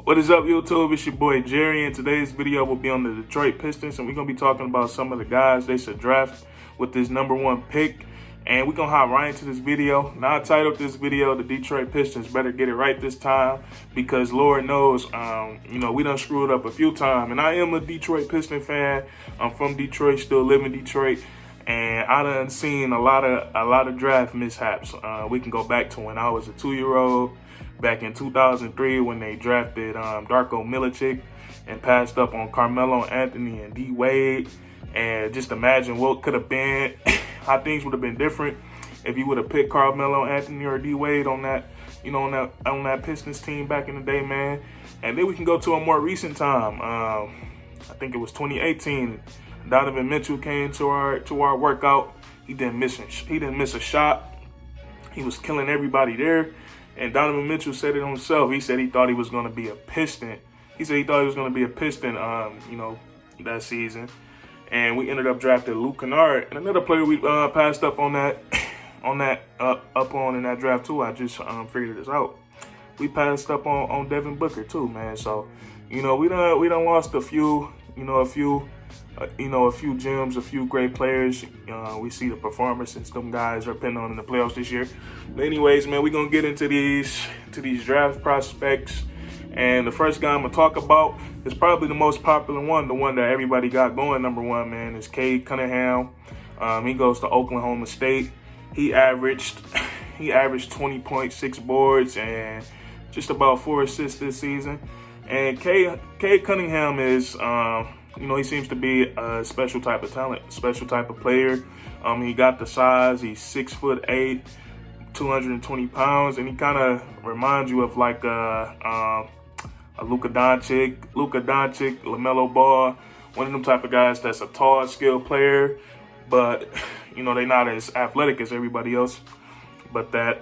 What is up, YouTube? It's your boy Jerry, and today's video will be on the Detroit Pistons, and we're going to be talking about some of the guys they should draft with this #1 pick. And we're going to hop right into this video. Now, I titled this video, The Detroit Pistons Better Get It Right This Time, because Lord knows, we done screwed up a few times. And I am a Detroit Piston fan. I'm from Detroit, still live in Detroit. And I done seen a lot of draft mishaps. We can go back to when I was a 2-year-old. Back in 2003 when they drafted Darko Milicic and passed up on Carmelo Anthony and D Wade. And just imagine what could have been, how things would have been different if you would have picked Carmelo Anthony or D Wade on that, on that Pistons team back in the day, man. And then we can go to a more recent time. I think it was 2018. Donovan Mitchell came to our workout. He didn't miss a shot. He was killing everybody there. And Donovan Mitchell said it himself. He said he thought he was going to be a Piston. He said he thought he was going to be a Piston, that season. And we ended up drafting Luke Kennard, and another player we passed up on in that draft too. I just figured this out. We passed up on Devin Booker too, man. So, we done lost a few gems, a few great players. We see the performances them guys are putting on in the playoffs this year. But anyways, man, we're gonna get into these draft prospects. And the first guy I'm gonna talk about is probably the most popular one, the one that everybody got going #1, man, is Cade Cunningham. He goes to Oklahoma State. He averaged 20.6 boards and just about 4 assists this season. And Cade Cunningham is he seems to be a special type of talent, special type of player. He got the size. He's 6'8", 220 pounds, and he kind of reminds you of like a Luka Doncic, LaMelo Ball, one of them type of guys that's a tall, skilled player, but they're not as athletic as everybody else. But that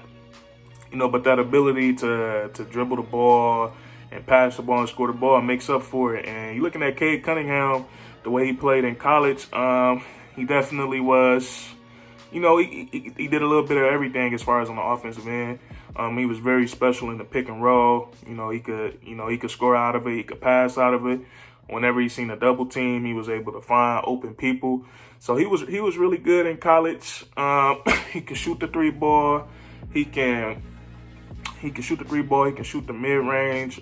ability to dribble the ball and pass the ball and score the ball makes up for it. And you're looking at Cade Cunningham, the way he played in college, he definitely was, he did a little bit of everything as far as on the offensive end. He was very special in the pick and roll. He could score out of it, he could pass out of it. Whenever he seen a double team, he was able to find open people. So he was really good in college. He can shoot the 3 ball. He can shoot the 3 ball. He can shoot the mid range.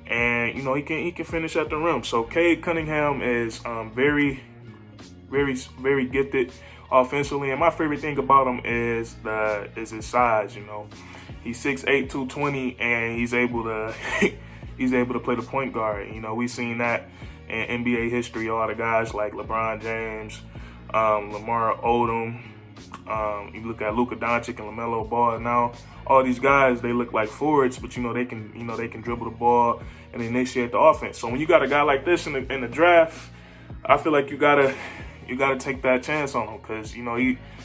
And he can finish at the rim. So Cade Cunningham is very, very, very gifted offensively. And my favorite thing about him is his size. He's 6'8", 220, and he's able to play the point guard. We've seen that in NBA history. A lot of guys like LeBron James, Lamar Odom. You look at Luka Doncic and LaMelo Ball now. All these guys, they look like forwards, but they can dribble the ball and initiate the offense. So when you got a guy like this in the draft, I feel like you gotta take that chance on him, because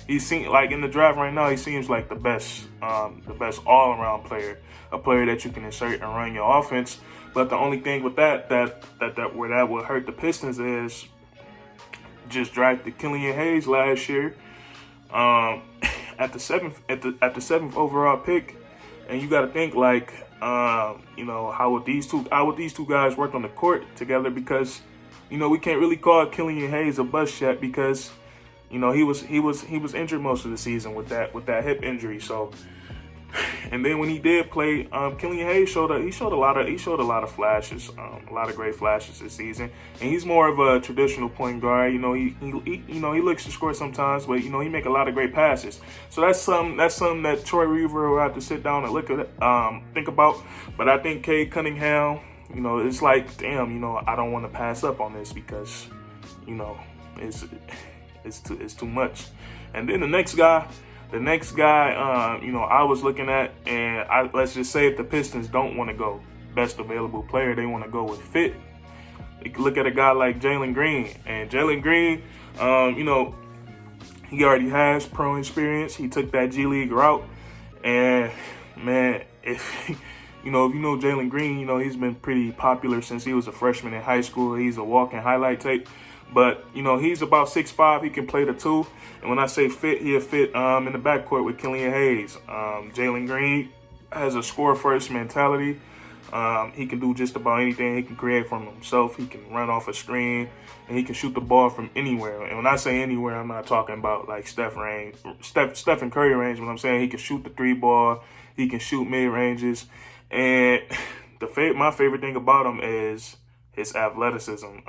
he seems like in the draft right now, he seems like the best all around player, a player that you can insert and run your offense. But the only thing with that will hurt the Pistons is just drafted Killian Hayes last year. At the seventh overall pick, and you got to think like, how would these two guys work on the court together? Because we can't really call Killian Hayes a bust yet, because he was injured most of the season with that hip injury. So, and then when he did play, Killian Hayes showed a lot of flashes, a lot of great flashes this season. And he's more of a traditional point guard. He looks to score sometimes, but he make a lot of great passes. So that's something that Troy Weaver will have to sit down and think about. But I think Cade Cunningham, it's like, damn, I don't want to pass up on this, because it's too much. And then the next guy, I was looking at, and let's just say if the Pistons don't want to go best available player, they want to go with fit. You can look at a guy like Jalen Green. And Jalen Green, he already has pro experience. He took that G League route. And, man, if you know Jalen Green, he's been pretty popular since he was a freshman in high school. He's a walking highlight tape. But, he's about 6'5". He can play the 2. And when I say fit, he'll fit in the backcourt with Killian Hayes. Jalen Green has a score-first mentality. He can do just about anything. He can create from himself. He can run off a screen, and he can shoot the ball from anywhere. And when I say anywhere, I'm not talking about like Steph and Curry range. But I'm saying he can shoot the 3-ball. He can shoot mid ranges. And my favorite thing about him is his athleticism.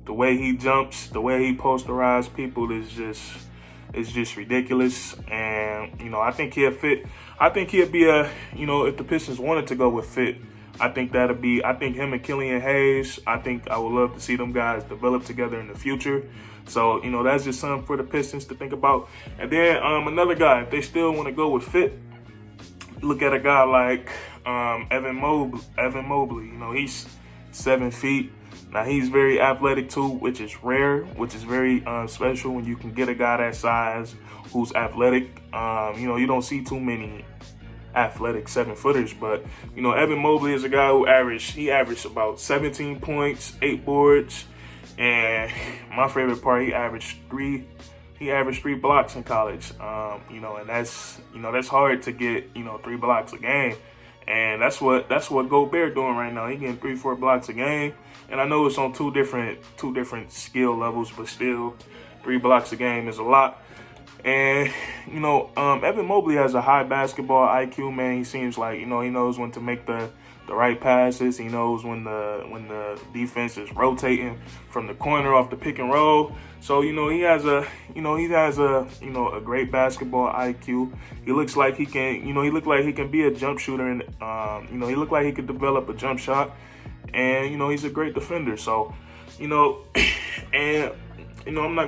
The way he jumps, the way he posterizes people is just ridiculous. And, you know, I think he'll fit. I think he'll be if the Pistons wanted to go with fit, I think him and Killian Hayes, I would love to see them guys develop together in the future. So, you know, that's just something for the Pistons to think about. And then another guy, if they still want to go with fit, look at a guy like Evan Mobley. You know, he's 7 feet. Now, he's very athletic too, which is rare, which is very special when you can get a guy that size who's athletic. You know, you don't see too many athletic 7-footers, but, you know, Evan Mobley is a guy who averaged about 17 points, 8 boards, and my favorite part, he averaged 3 blocks in college. You know, and that's hard to get, 3 blocks a game. And that's what Gobert doing right now. He getting 3-4 blocks a game. And I know it's on two different skill levels, but still 3 blocks a game is a lot. And, you know, Evan Mobley has a high basketball IQ, man. He seems like, he knows when to make the right passes. He knows when the defense is rotating from the corner off the pick and roll. So, he has a great basketball IQ. He looks like he can be a jump shooter, and he looked like he could develop a jump shot. And, he's a great defender. So, I'm not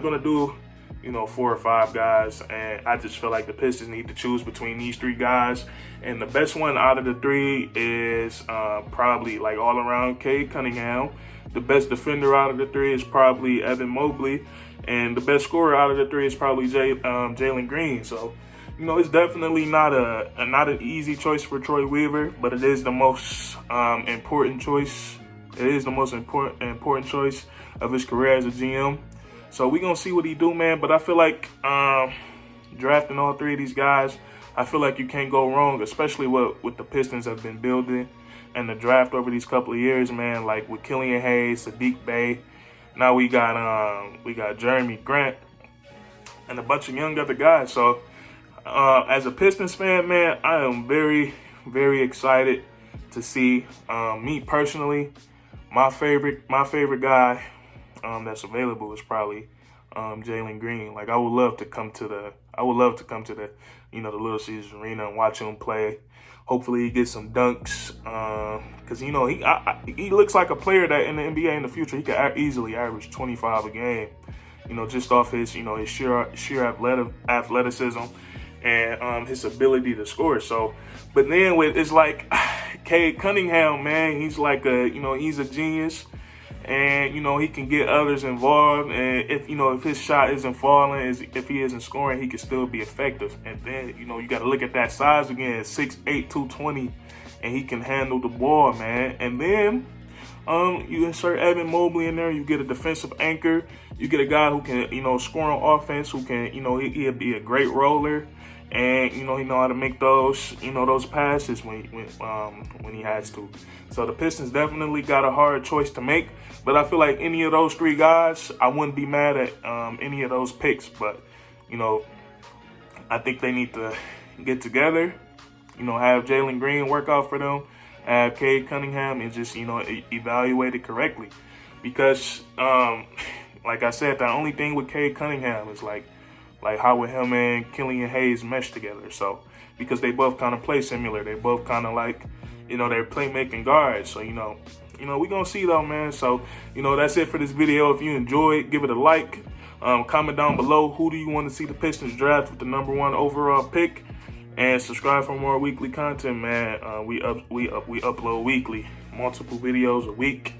going to do 4 or 5 guys, and I just feel like the Pistons need to choose between these 3 guys, and the best one out of the 3 is probably like all around Cade Cunningham. The best defender out of the 3 is probably Evan Mobley, and the best scorer out of the 3 is probably Jalen Green. So, it's definitely not an easy choice for Troy Weaver, but it is the most important choice. It is the most important choice of his career as a GM. So we're going to see what he do, man. But I feel like drafting all 3 of these guys, I feel like you can't go wrong, especially what the Pistons have been building and the draft over these couple of years, man. Like with Killian Hayes, Sadiq Bey. Now we got Jeremy Grant and a bunch of young other guys. So as a Pistons fan, man, I am very, very excited to see me personally. My favorite guy that's available is probably Jalen Green. Like I would love to come to the the Little Caesars Arena and watch him play. Hopefully he gets some dunks because he looks like a player that in the NBA in the future he could easily average 25 a game. Just off his his sheer athleticism and his ability to score. So, but then it's like Cade Cunningham, man, he's like he's a genius. And, he can get others involved. And if his shot isn't falling, if he isn't scoring, he can still be effective. And then, you got to look at that size again, 6'8", 220, and he can handle the ball, man. And then you insert Evan Mobley in there. You get a defensive anchor. You get a guy who can, score on offense, who can, he'll be a great roller. And, he know how to make those passes when he has to. So the Pistons definitely got a hard choice to make. But I feel like any of those 3 guys, I wouldn't be mad at any of those picks. But, I think they need to get together, have Jalen Green work out for them, have Cade Cunningham, and just, evaluate it correctly. Because, like I said, the only thing with Cade Cunningham is like how would him and Killian Hayes mesh together. So, because they both kind of play similar. They both kind of like, they're playmaking guards. So, we're going to see though, man. So, that's it for this video. If you enjoyed, give it a like. Comment down below, who do you want to see the Pistons draft with the #1 overall pick? And subscribe for more weekly content, man. We upload weekly, multiple videos a week.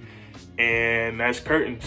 And that's curtains.